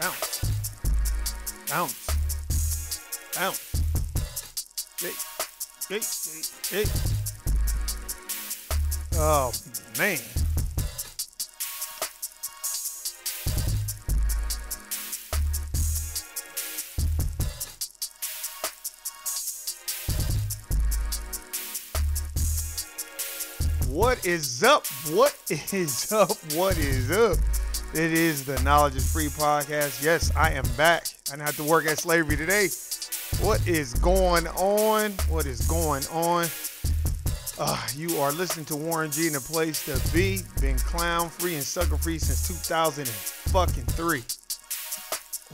Bounce. Bounce. Bounce. Hey. Hey. Hey. Hey. Oh, man. What is up? What is up? What is up? It is the Knowledge is Free podcast. Yes, I am back. I didn't have to work at slavery today. What is going on? What is going on? You are listening to Warren G and the place to be. Been clown free and sucker free since 2003.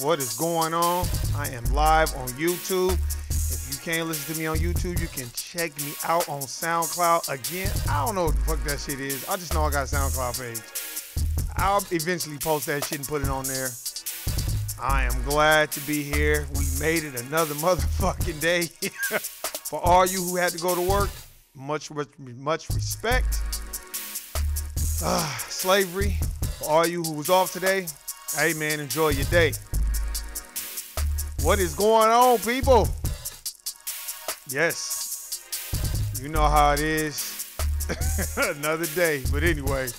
What is going on? I am live on YouTube. If you can't listen to me on YouTube, you can check me out on SoundCloud. Again, I don't know what the fuck that shit is. I just know I got a SoundCloud page. I'll eventually post that shit and put it on there. I am glad to be here. We made it another motherfucking day. For all you who had to go to work, much respect. Slavery. For all you who was off today, hey man, enjoy your day. What is going on, people? Yes, you know how it is. Another day. But anyway,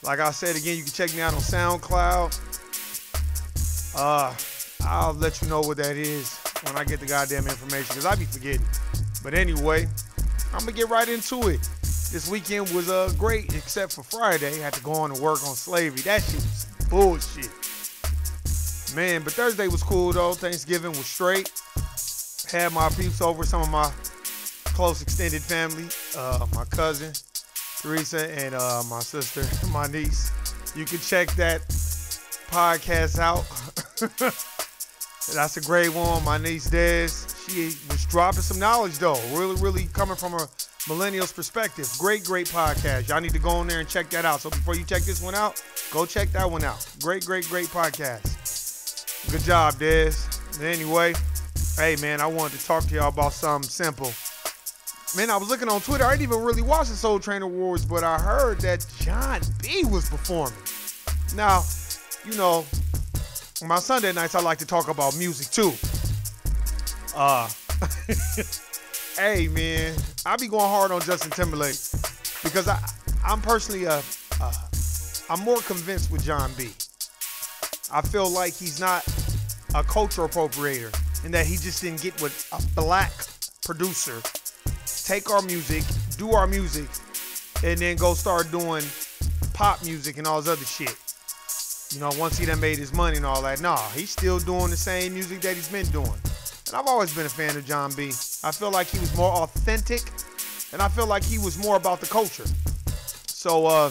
like I said again, you can check me out on SoundCloud. I'll let you know what that is when I get the goddamn information, because I be forgetting. But anyway, I'm going to get right into it. This weekend was great, except for Friday. I had to go on and work on slavery. That shit was bullshit. Man, but Thursday was cool, though. Thanksgiving was straight. Had my peeps over, some of my close extended family, my cousin, Teresa, and my sister, my niece. You can check that podcast out. That's a great one. My niece Des, she was dropping some knowledge though. Really coming from a millennial's perspective. Great podcast. Y'all need to go on there and check that out. So before you check this one out, go check that one out. Great podcast. Good job, Des. Anyway, hey man, I wanted to talk to y'all about something simple. Man, I was looking on Twitter. I didn't even really watch the Soul Train Awards, but I heard that JONB was performing. Now, you know, on my Sunday nights, I like to talk about music too. Hey man, I be going hard on Justin Timberlake because I'm personally I'm more convinced with JONB. I feel like he's not a cultural appropriator and that he just didn't get what a black producer take our music, do our music, and then go start doing pop music and all this other shit. You know, once he done made his money and all that. Nah, he's still doing the same music that he's been doing. And I've always been a fan of JONB. I feel like he was more authentic, and I feel like he was more about the culture. So,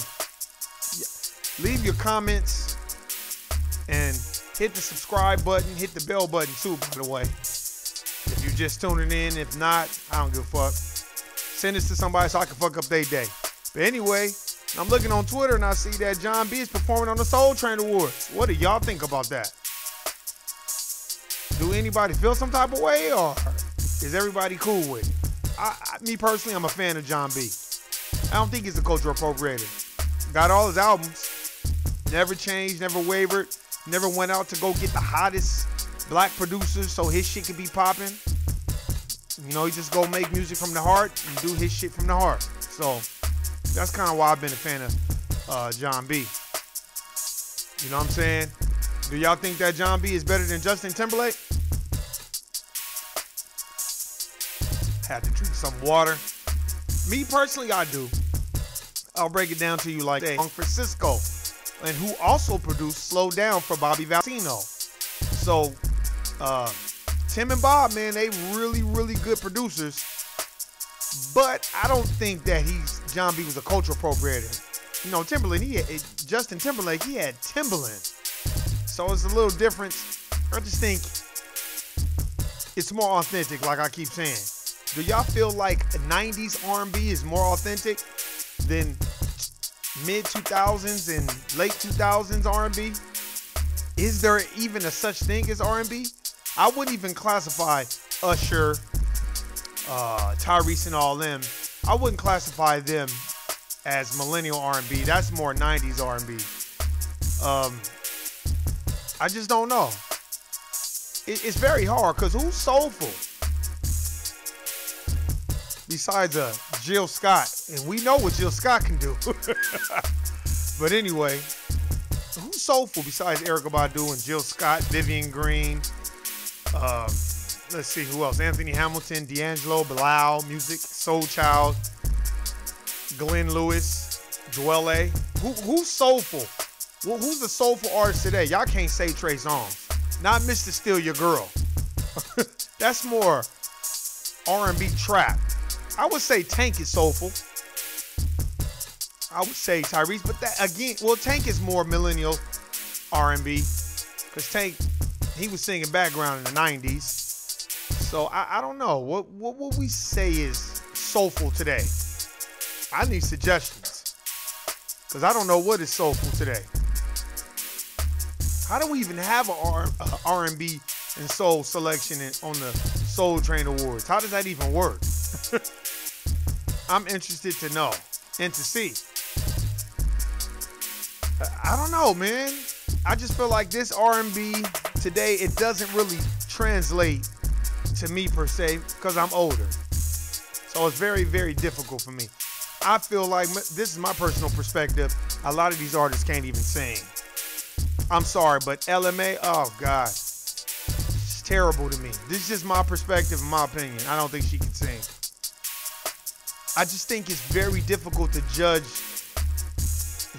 leave your comments and hit the subscribe button, hit the bell button too, by the way. If you're just tuning in, if not, I don't give a fuck. Send this to somebody so I can fuck up their day. But anyway, I'm looking on Twitter and I see that JONB is performing on the Soul Train Awards. What do y'all think about that? Do anybody feel some type of way, or is everybody cool with it? Me personally, I'm a fan of JONB. I don't think he's a cultural appropriator. Got all his albums. Never changed, never wavered. Never went out to go get the hottest black producers so his shit could be popping. You know, he just go make music from the heart and do his shit from the heart. So that's kind of why I've been a fan of JONB. You know what I'm saying? Do y'all think that JONB is better than Justin Timberlake? Had to drink some water. Me personally, I do. I'll break it down to you like that. Francisco, and who also produced Slow Down for Bobby Valentino. So, Tim and Bob, man, they really good producers. But I don't think that JONB was a cultural appropriator. You know, Justin Timberlake, he had Timberland. So it's a little different. I just think it's more authentic, like I keep saying. Do y'all feel like 90s R&B is more authentic than mid-2000s and late 2000s R&B? Is there even a such thing as R&B? I wouldn't even classify Usher, Tyrese and all them. I wouldn't classify them as millennial R&B. That's more 90s R&B. I just don't know. It's very hard because who's soulful besides Jill Scott? And we know what Jill Scott can do. But anyway, who's soulful besides Erykah Badu and Jill Scott, Vivian Green? Let's see who else. Anthony Hamilton, D'Angelo, Bilal, Music, Soul Child, Glenn Lewis, Joelle A. Who's soulful? Well, who's the soulful artist today? Y'all can't say Trey Songz. Not Mr. Steal Your Girl. That's more R&B trap. I would say Tank is soulful. I would say Tyrese, but that again, well, Tank is more millennial R&B because Tank, he was singing background in the 90s. So I don't know. What would we say is soulful today? I need suggestions because I don't know what is soulful today. How do we even have an R&B and soul selection on the Soul Train Awards? How does that even work? I'm interested to know and to see. I don't know, man. I just feel like this R&B today, it doesn't really translate to me per se because I'm older. So it's very, very difficult for me. I feel like, this is my personal perspective, a lot of these artists can't even sing. I'm sorry, but LMA, oh God, it's terrible to me. This is just my perspective and my opinion. I don't think she can sing. I just think it's very difficult to judge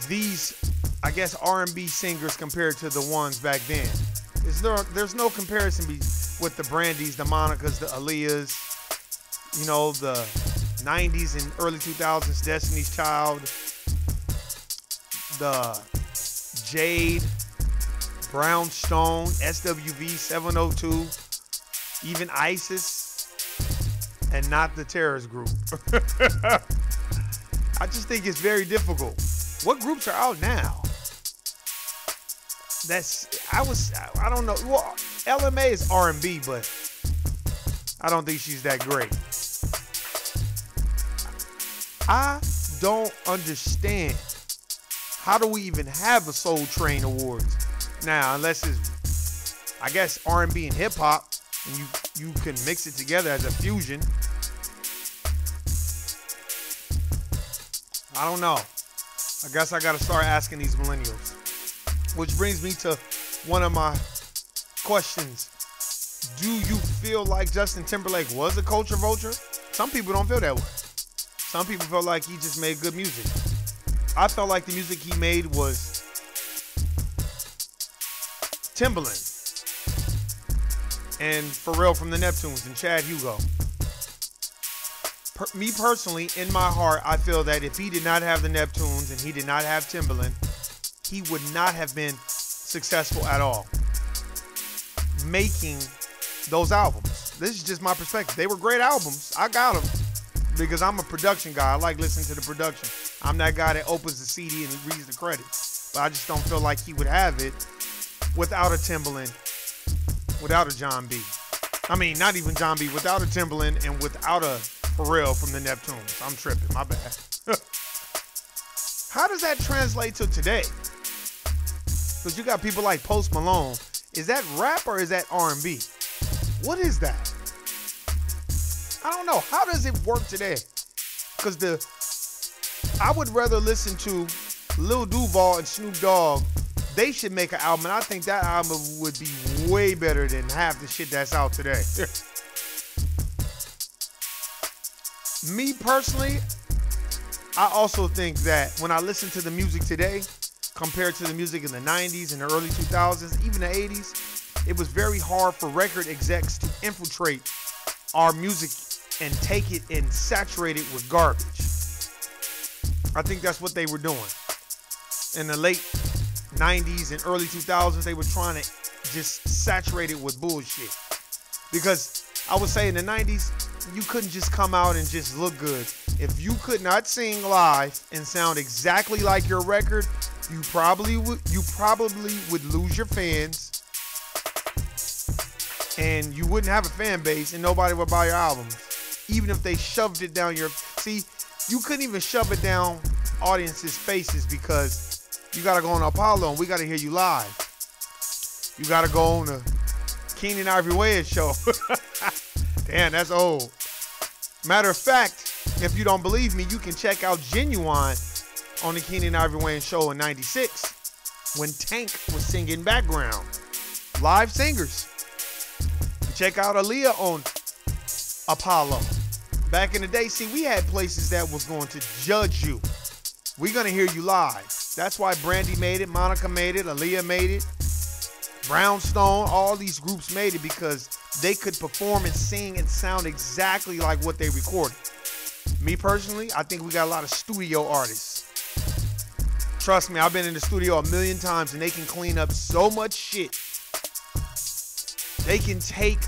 these, I guess, R&B singers compared to the ones back then. There's no comparison with the Brandys, the Monicas, the Aaliyahs, you know, the 90s and early 2000s, Destiny's Child, the Jade, Brownstone, SWV, 702, even ISIS, and not the terrorist group. I just think it's very difficult. What groups are out now? I don't know. Well, LMA is R&B, but I don't think she's that great. I don't understand. How do we even have a Soul Train Awards now? Unless it's, I guess, R&B and hip hop, and you can mix it together as a fusion. I don't know. I guess I got to start asking these millennials. Which brings me to one of my questions. Do you feel like Justin Timberlake was a culture vulture? Some people don't feel that way. Some people feel like he just made good music. I felt like the music he made was Timbaland and Pharrell from the Neptunes and Chad Hugo. Me personally, in my heart, I feel that if he did not have the Neptunes and he did not have Timbaland, he would not have been successful at all making those albums. This is just my perspective. They were great albums. I got them because I'm a production guy. I like listening to the production. I'm that guy that opens the CD and reads the credits. But I just don't feel like he would have it without a Timbaland, without a John B. I mean, not even John B, without a Timbaland and without a Pharrell from the Neptunes. I'm tripping, my bad. How does that translate to today? Because you got people like Post Malone. Is that rap or is that R&B? What is that? I don't know. How does it work today? Because I would rather listen to Lil Duval and Snoop Dogg. They should make an album, and I think that album would be way better than half the shit that's out today. Me personally, I also think that when I listen to the music today, compared to the music in the 90s and the early 2000s, even the 80s, it was very hard for record execs to infiltrate our music and take it and saturate it with garbage. I think that's what they were doing. In the late 90s and early 2000s, they were trying to just saturate it with bullshit. Because I would say in the 90s, you couldn't just come out and just look good. If you could not sing live and sound exactly like your record, you probably would lose your fans, and you wouldn't have a fan base, and nobody would buy your albums, even if they shoved it down your. See, you couldn't even shove it down audiences' faces because you got to go on Apollo and we got to hear you live. you got to go on the Keenan Ivory Wayans show. Damn, that's old. Matter of fact, if you don't believe me, you can check out Genuine on the Keenan Ivory Wayans show in '96 when Tank was singing background. Live singers. Check out Aaliyah on Apollo. Back in the day, see, we had places that was going to judge you. We're going to hear you live. That's why Brandy made it, Monica made it, Aaliyah made it, Brownstone, all these groups made it because they could perform and sing and sound exactly like what they recorded. Me personally, I think we got a lot of studio artists. Trust me, I've been in the studio a million times and they can clean up so much shit. They can take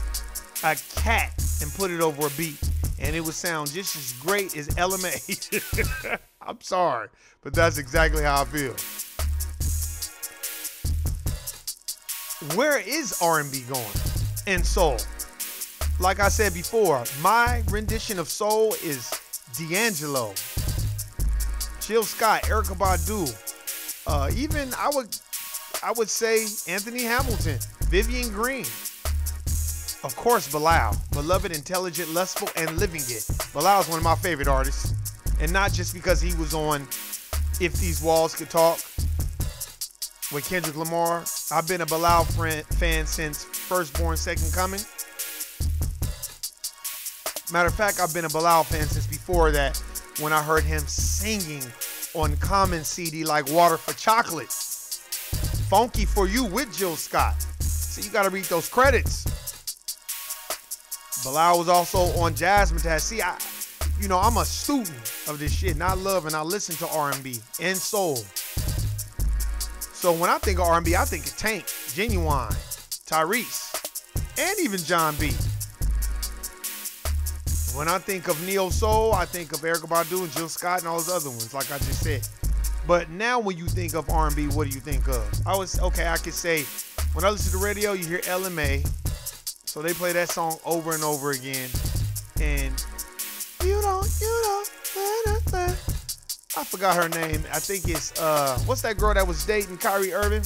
a cat and put it over a beat and it would sound just as great as LMA. I'm sorry, but that's exactly how I feel. Where is R&B going? And soul? Like I said before, my rendition of soul is D'Angelo, Jill Scott, Erykah Badu, even I would say Anthony Hamilton, Vivian Green. Of course, Bilal, beloved, intelligent, lustful, and living it. Bilal is one of my favorite artists. And not just because he was on If These Walls Could Talk with Kendrick Lamar. I've been a Bilal fan since Firstborn, Second Coming. Matter of fact, I've been a Bilal fan since before that when I heard him singing on Common CD like Water for Chocolate. Funky for You with Jill Scott. So you got to read those credits. Bilal was also on Jazzmatazz. See, I'm a student of this shit, and I love and I listen to R&B and soul. So when I think of R&B, I think of Tank, Genuine, Tyrese, and even Jon B. When I think of neo soul, I think of Erykah Badu and Jill Scott and all those other ones, like I just said. But now when you think of R&B, what do you think of? I could say, when I listen to the radio, you hear LMA. So they play that song over and over again. And I forgot her name. I think it's, what's that girl that was dating Kyrie Irving?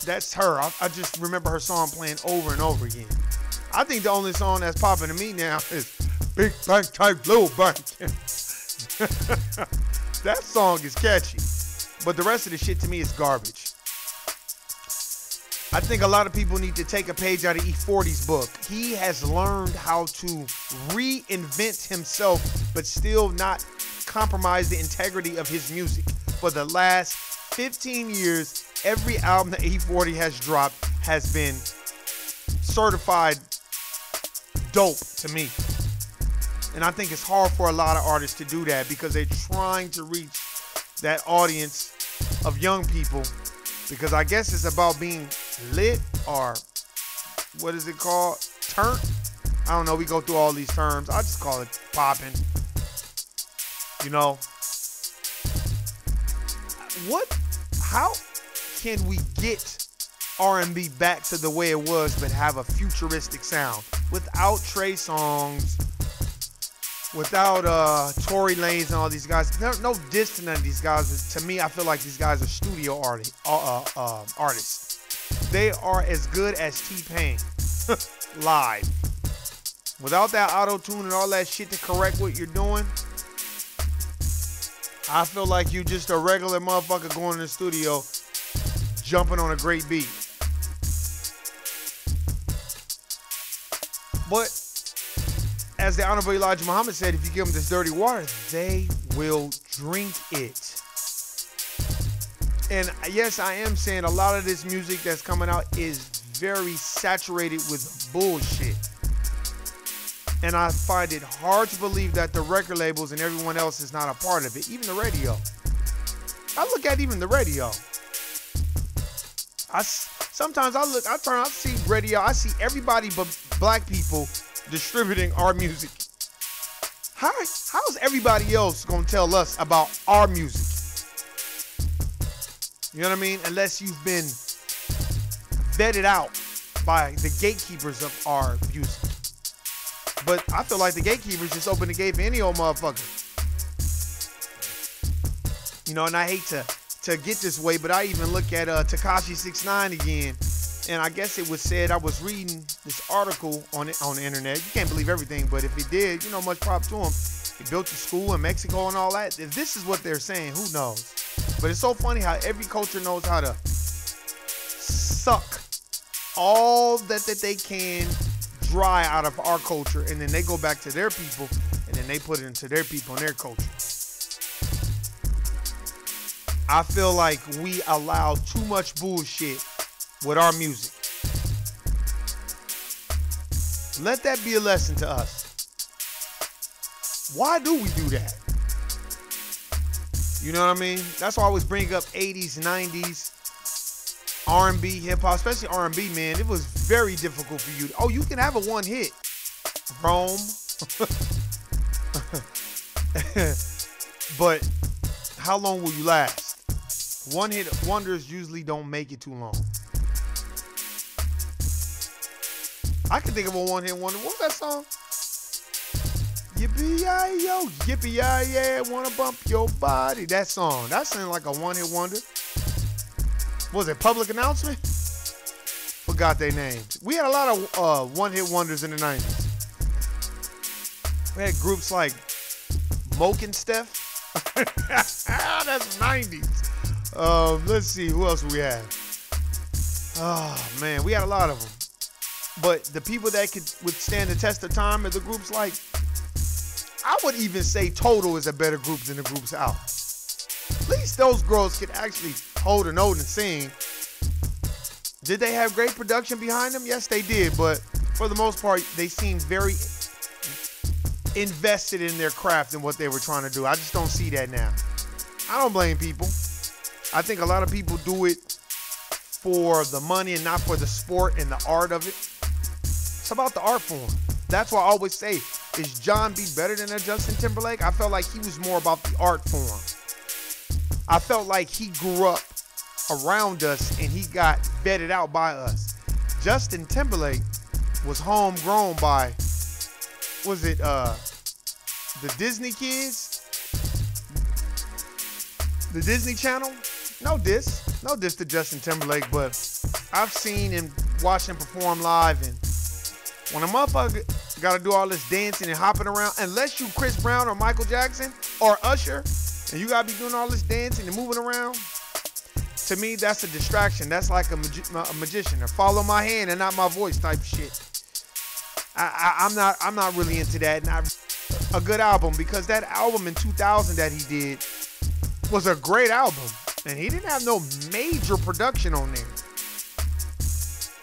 That's her. I just remember her song playing over and over again. I think the only song that's popping to me now is Big Bank Type Little Bank. That song is catchy. But the rest of the shit to me is garbage. I think a lot of people need to take a page out of E40's book. He has learned how to reinvent himself, but still not compromise the integrity of his music. For the last 15 years, every album that E40 has dropped has been certified dope to me. And I think it's hard for a lot of artists to do that because they're trying to reach that audience of young people, because I guess it's about being lit, or what is it called? Turnt? I don't know. We go through all these terms. I just call it popping. How can we get R&B back to the way it was but have a futuristic sound without Trey Songz, without Tory Lanez and all these guys? There's no diss to none of these guys. To me, I feel like these guys are studio artists. They are as good as T-Pain live. Without that auto-tune and all that shit to correct what you're doing, I feel like you just a regular motherfucker going in the studio jumping on a great beat. But as the Honorable Elijah Muhammad said, if you give them this dirty water, they will drink it. And yes, I am saying a lot of this music that's coming out is very saturated with bullshit. And I find it hard to believe that the record labels and everyone else is not a part of it. Even the radio. I look at even the radio. Sometimes I see radio. I see everybody but black people distributing our music. How is everybody else going to tell us about our music? You know what I mean? Unless you've been vetted out by the gatekeepers of our music. But I feel like the gatekeepers just open the gate for any old motherfucker. And I hate to to get this way, but I even look at Tekashi 6ix9ine again, and I guess it was said, I was reading this article on the internet. You can't believe everything, but if he did, you know, much props to him. He built a school in Mexico and all that. If this is what they're saying, who knows? But it's so funny how every culture knows how to suck all that they can dry out of our culture, and then they go back to their people, and then they put it into their people and their culture. I feel like we allow too much bullshit with our music. Let that be a lesson to us. Why do we do that? You know what I mean? That's why I always bring up 80s, 90s, R&B, hip-hop, especially R&B, man. It was very difficult for you. Oh, you can have a one hit. Rome. But how long will you last? One hit wonders usually don't make it too long. I can think of a one hit wonder. What was that song? Yippee-yi-yo, yippee-yi-yeah, wanna bump your body. That song. That sounded like a one hit wonder. Was it Public Announcement? Forgot their names. We had a lot of one hit wonders in the 90s. We had groups like Moke and Steph. That's 90s. Let's see, who else we have? Oh man, we had a lot of them. But the people that could withstand the test of time are the groups like, I would even say Total is a better group than the groups out. At least those girls could actually hold a note and sing. Did they have great production behind them? Yes, they did. But for the most part, they seemed very invested in their craft and what they were trying to do. I just don't see that now. I don't blame people. I think a lot of people do it for the money and not for the sport and the art of it. It's about the art form. That's why I always say, is Jon B better than a Justin Timberlake? I felt like he was more about the art form. I felt like he grew up around us and he got vetted out by us. Justin Timberlake was homegrown by, was it the Disney kids? The Disney Channel? No diss to Justin Timberlake, but I've seen and watched him perform live, and when a motherfucker gotta do all this dancing and hopping around, unless you Chris Brown or Michael Jackson or Usher, and you gotta be doing all this dancing and moving around, to me that's a distraction. That's like a magician, or follow my hand and not my voice type shit. I'm not really into that. Not a good album, because that album in 2000 that he did was a great album, and he didn't have no major production on there.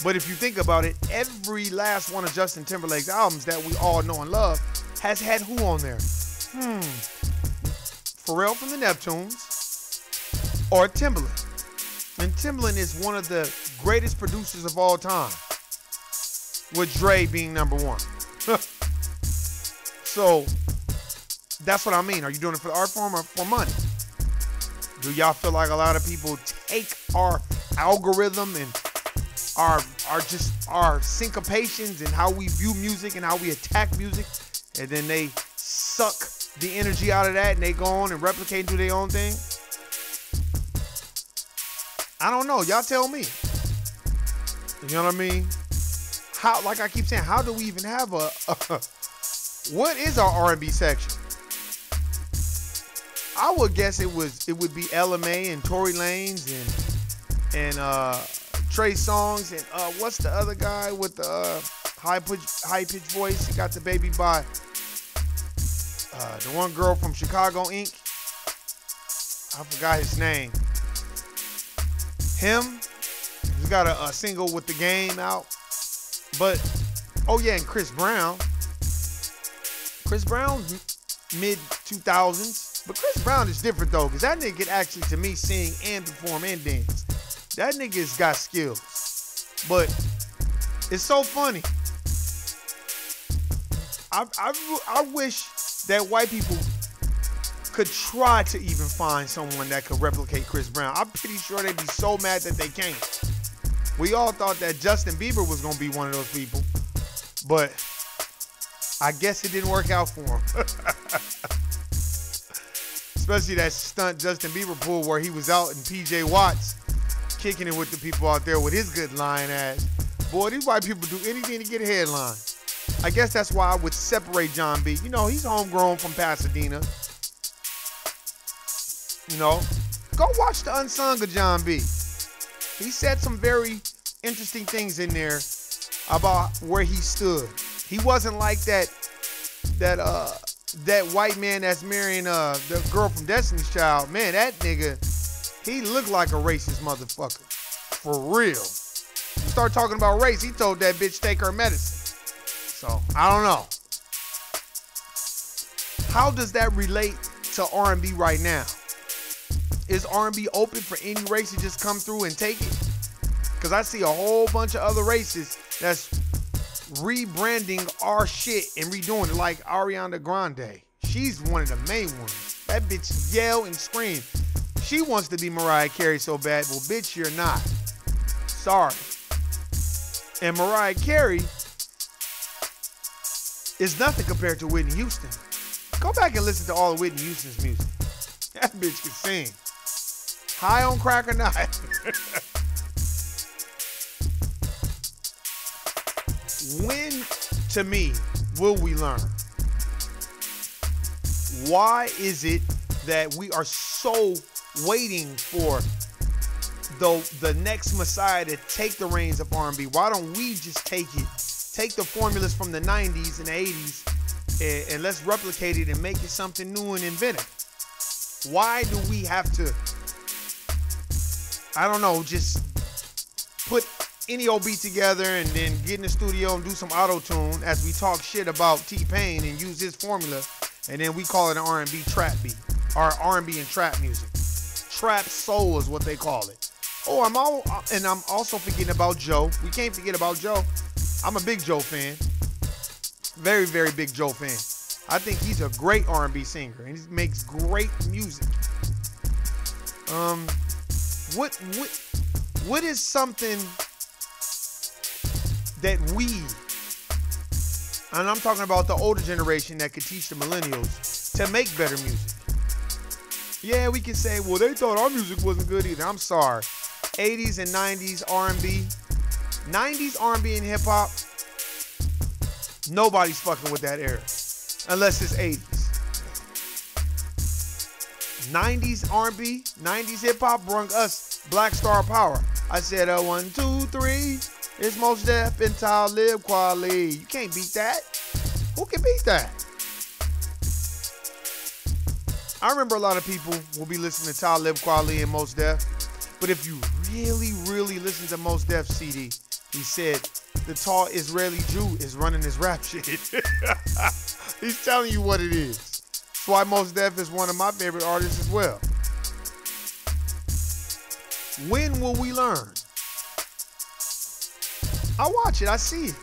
But if you think about it, every last one of Justin Timberlake's albums that we all know and love has had who on there? Pharrell from the Neptunes or Timbaland. And Timbaland is one of the greatest producers of all time, with Dre being number one. So that's what I mean. Are you doing it for the art form or for money? Do y'all feel like a lot of people take our algorithm and our syncopations and how we view music and how we attack music, and then they suck the energy out of that and they go on and replicate and do their own thing? I don't know. Y'all tell me. You know what I mean? How, like I keep saying, how do we even have what is our R&B section? I would guess it would be LMA and Tory Lanez and Trey Songz and what's the other guy with the high pitched voice? He got the baby by the one girl from Chicago Inc. I forgot his name. Him. He's got a single with The Game out. But oh yeah, and Chris Brown. Chris Brown's mid 2000s. But Chris Brown is different though, because that nigga can actually, to me, sing and perform and dance. That nigga's got skills. But it's so funny. I wish that white people could try to even find someone that could replicate Chris Brown. I'm pretty sure they'd be so mad that they can't. We all thought that Justin Bieber was going to be one of those people. But I guess it didn't work out for him. Especially that stunt Justin Bieber pulled where he was out in PJ Watts kicking it with the people out there with his good lying ass. Boy, these white people do anything to get a headline. I guess that's why I would separate Jon B. You know, he's homegrown from Pasadena. You know, go watch the Unsung of Jon B. He said some very interesting things in there about where he stood. He wasn't like that white man that's marrying the girl from Destiny's Child. Man, that nigga, he looked like a racist motherfucker. For real. You start talking about race, he told that bitch take her medicine. So, I don't know. How does that relate to R&B right now? Is R&B open for any race to just come through and take it? Because I see a whole bunch of other races that's rebranding our shit and redoing it, like Ariana Grande. She's one of the main ones. That bitch yell and scream. She wants to be Mariah Carey so bad. Well, bitch, you're not. Sorry. And Mariah Carey is nothing compared to Whitney Houston. Go back and listen to all of Whitney Houston's music. That bitch can sing. High on crack or not. When, to me, will we learn? Why is it that we are so waiting for the next Messiah to take the reins of R&B? Why don't we just take the formulas from the 90s and the 80s and let's replicate it and make it something new and inventive? Why do we have to, I don't know, just put any old beat together and then get in the studio and do some auto-tune as we talk shit about T-Pain and use his formula, and then we call it an R&B trap beat, or R&B and trap music. Trap soul is what they call it. Oh, I'm also forgetting about Joe. We can't forget about Joe. I'm a big Joe fan. Very, very big Joe fan. I think he's a great R&B singer and he makes great music. What is something that we, and I'm talking about the older generation that could teach the millennials to make better music? Yeah, we can say, well, they thought our music wasn't good either. I'm sorry. 80s and 90s R&B, 90s R&B and hip hop, nobody's fucking with that era unless it's 80s. 90s R&B, 90s hip hop brung us Black Star Power. I said 1, 2, 3. It's Mos Def and Talib Kweli. You can't beat that. Who can beat that? I remember a lot of people will be listening to Talib Kweli and Mos Def, but if you really, really listen to Mos Def's CD, he said the tall Israeli Jew is running his rap shit. He's telling you what it is. That's why Mos Def is one of my favorite artists as well. When will we learn? I watch it. I see it.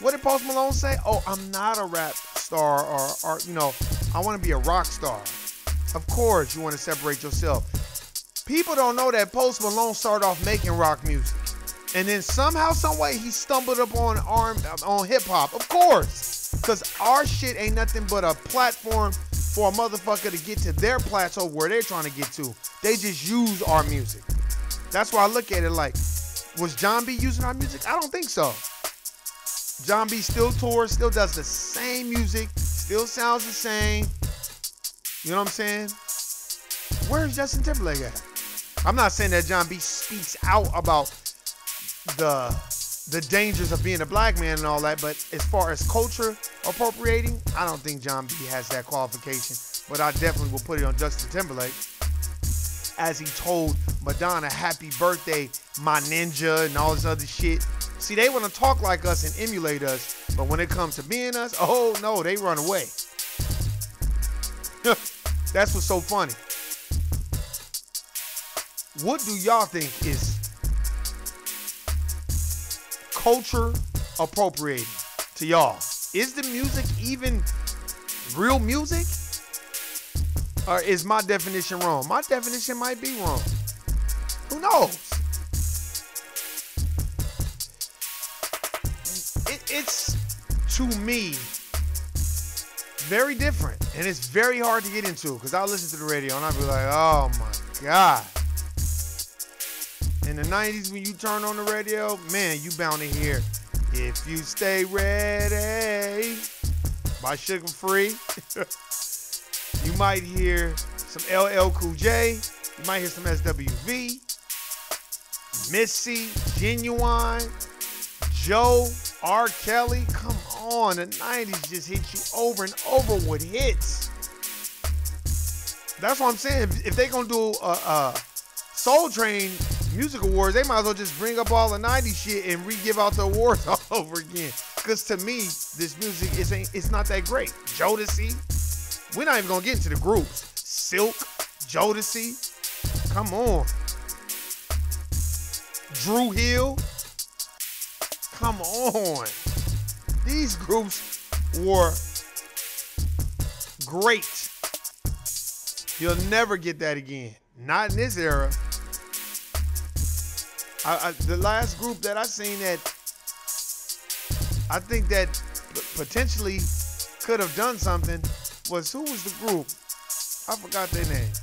What did Post Malone say? Oh, I'm not a rap star or you know, I want to be a rock star. Of course, you want to separate yourself. People don't know that Post Malone started off making rock music. And then somehow, some way, he stumbled up on hip hop. Of course. Because our shit ain't nothing but a platform for a motherfucker to get to their plateau where they're trying to get to. They just use our music. That's why I look at it like, was Jon B using our music? I don't think so. Jon B still tours, still does the same music, still sounds the same. You know what I'm saying? Where's Justin Timberlake at? I'm not saying that Jon B speaks out about the dangers of being a black man and all that, but as far as culture appropriating, I don't think Jon B has that qualification. But I definitely will put it on Justin Timberlake, as he told Madonna, happy birthday, my ninja, and all this other shit. See, they want to talk like us and emulate us, but when it comes to being us, oh no, they run away. That's what's so funny. What do y'all think is culture appropriating to y'all? Is the music even real music? Or is my definition wrong? My definition might be wrong. Who knows? It's, to me, very different, and it's very hard to get into because I listen to the radio and I'll be like, oh my God. In the 90s, when you turn on the radio, man, you bound to hear If You Stay Ready by Sugar Free. You might hear some LL Cool J. You might hear some SWV, Missy, Genuine, Joe, R. Kelly. Come on, the 90s just hit you over and over with hits. That's what I'm saying. If they gonna do a Soul Train Music Awards, they might as well just bring up all the 90s shit and re-give out the awards all over again. Because to me, this music it's not that great. Jodeci, we're not even gonna get into the groups. Silk, Jodeci, come on. Drew Hill, come on. These groups were great. You'll never get that again. Not in this era. The last group that I seen that I think that potentially could have done something was, who was the group? I forgot their name.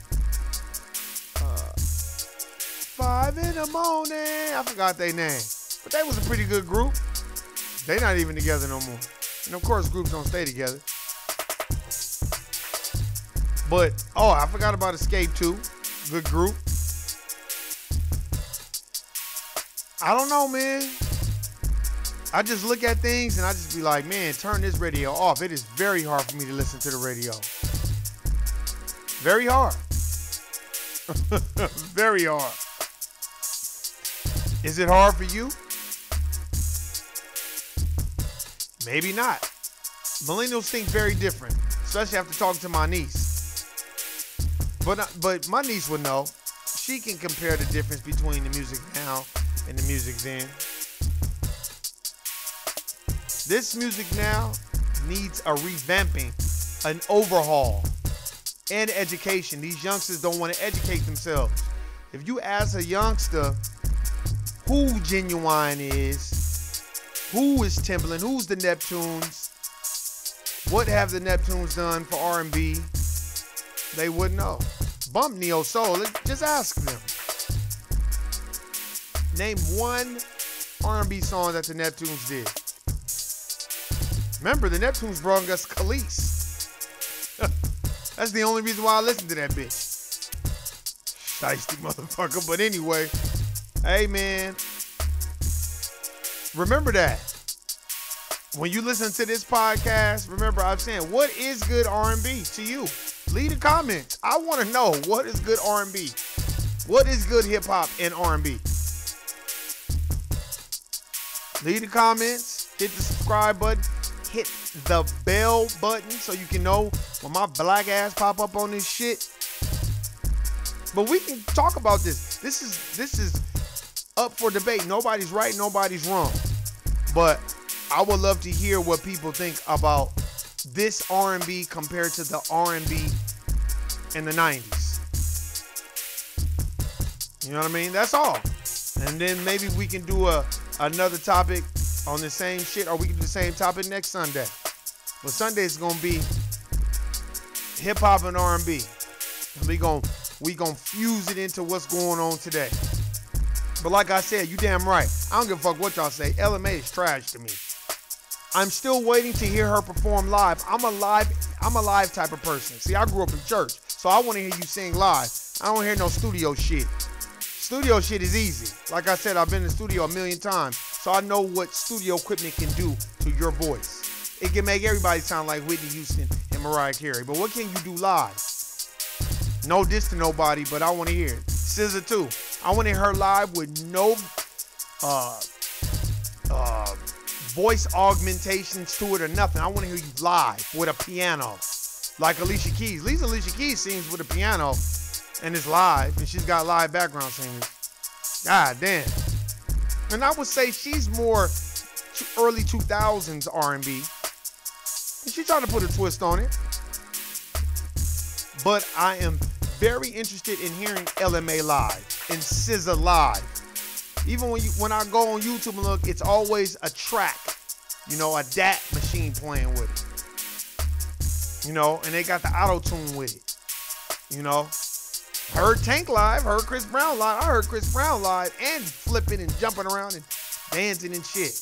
5 in the morning. I forgot their name. But they was a pretty good group. They not even together no more. And of course, groups don't stay together. But, oh, I forgot about Escape too. Good group. I don't know, man. I just look at things and I just be like, man, turn this radio off. It is very hard for me to listen to the radio. Very hard. Very hard. Is it hard for you? Maybe not. Millennials think very different, especially after talking to my niece. But my niece would know. She can compare the difference between the music now and the music then. This music now needs a revamping, an overhaul, and education. These youngsters don't want to educate themselves. If you ask a youngster who Genuine is, who is Timberland, who's the Neptunes, what have the Neptunes done for R&B, they wouldn't know. Bump Neo Soul, just ask them. Name one R&B song that the Neptunes did. Remember, the Neptunes brought us Khalees. That's the only reason why I listen to that bitch. Shiesty motherfucker. But anyway, hey man, remember that. When you listen to this podcast, remember I'm saying, what is good R&B to you? Leave the comments. I want to know, what is good R&B? What is good hip hop and R&B? Leave the comments. Hit the subscribe button. Hit the bell button so you can know when my black ass pop up on this shit. But we can talk about this. This is up for debate. Nobody's right, nobody's wrong. But I would love to hear what people think about this R&B compared to the R&B in the 90s. You know what I mean? That's all. And then maybe we can do another topic on the same shit, or we can do the same topic next Sunday. But Sunday is gonna be hip hop and R&B. And we gonna fuse it into what's going on today. But like I said, you damn right. I don't give a fuck what y'all say. LMA is trash to me. I'm still waiting to hear her perform live. I'm a live type of person. See, I grew up in church, so I want to hear you sing live. I don't hear no studio shit. Studio shit is easy. Like I said, I've been in the studio a million times, so I know what studio equipment can do to your voice. It can make everybody sound like Whitney Houston and Mariah Carey. But what can you do live? No diss to nobody, but I want to hear it. SZA too. I want to hear her live with no voice augmentations to it or nothing. I want to hear you live with a piano, like Alicia Keys. At least Alicia Keys sings with a piano, and it's live, and she's got live background singers. God damn. And I would say she's more early 2000s R&B. And she tried to put a twist on it. But I am very interested in hearing LMA live and SZA live. Even when I go on YouTube and look, it's always a track, you know, a DAT machine playing with it. You know, and they got the auto-tune with it. You know, heard Tank live, heard Chris Brown live. I heard Chris Brown live and flipping and jumping around and dancing and shit.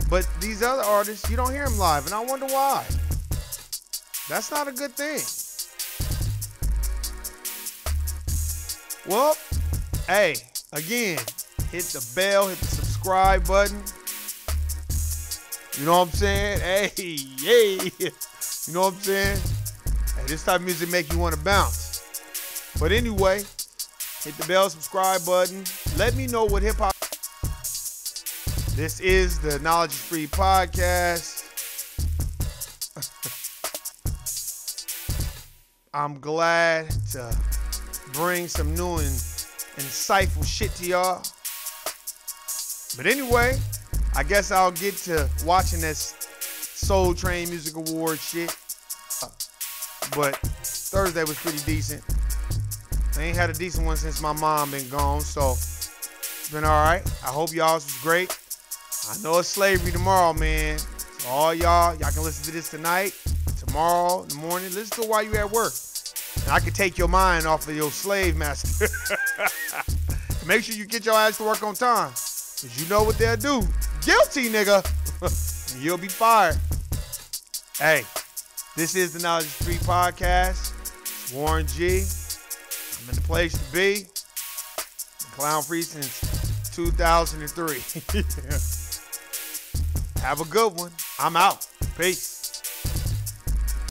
But these other artists, you don't hear them live, and I wonder why. That's not a good thing. Well, hey, again, hit the bell, hit the subscribe button. You know what I'm saying? Hey, yay. You know what I'm saying? Hey, this type of music make you want to bounce. But anyway, hit the bell, subscribe button. Let me know what hip-hop. This is the Knowledge is Free podcast. I'm glad to bring some new and insightful shit to y'all. But anyway, I guess I'll get to watching this Soul Train Music Award shit. But Thursday was pretty decent. I ain't had a decent one since my mom been gone, so it's been all right. I hope y'all's was great. I know it's slavery tomorrow, man. So all y'all can listen to this tonight, tomorrow, in the morning. Listen to it while you at work. And I can take your mind off of your slave master. Make sure you get your ass to work on time. Because you know what they'll do. Guilty, nigga. And you'll be fired. Hey, this is the Knowledge is Free podcast. It's Warren G. I'm in the place to be. Been clown free since 2003. Have a good one. I'm out. Peace.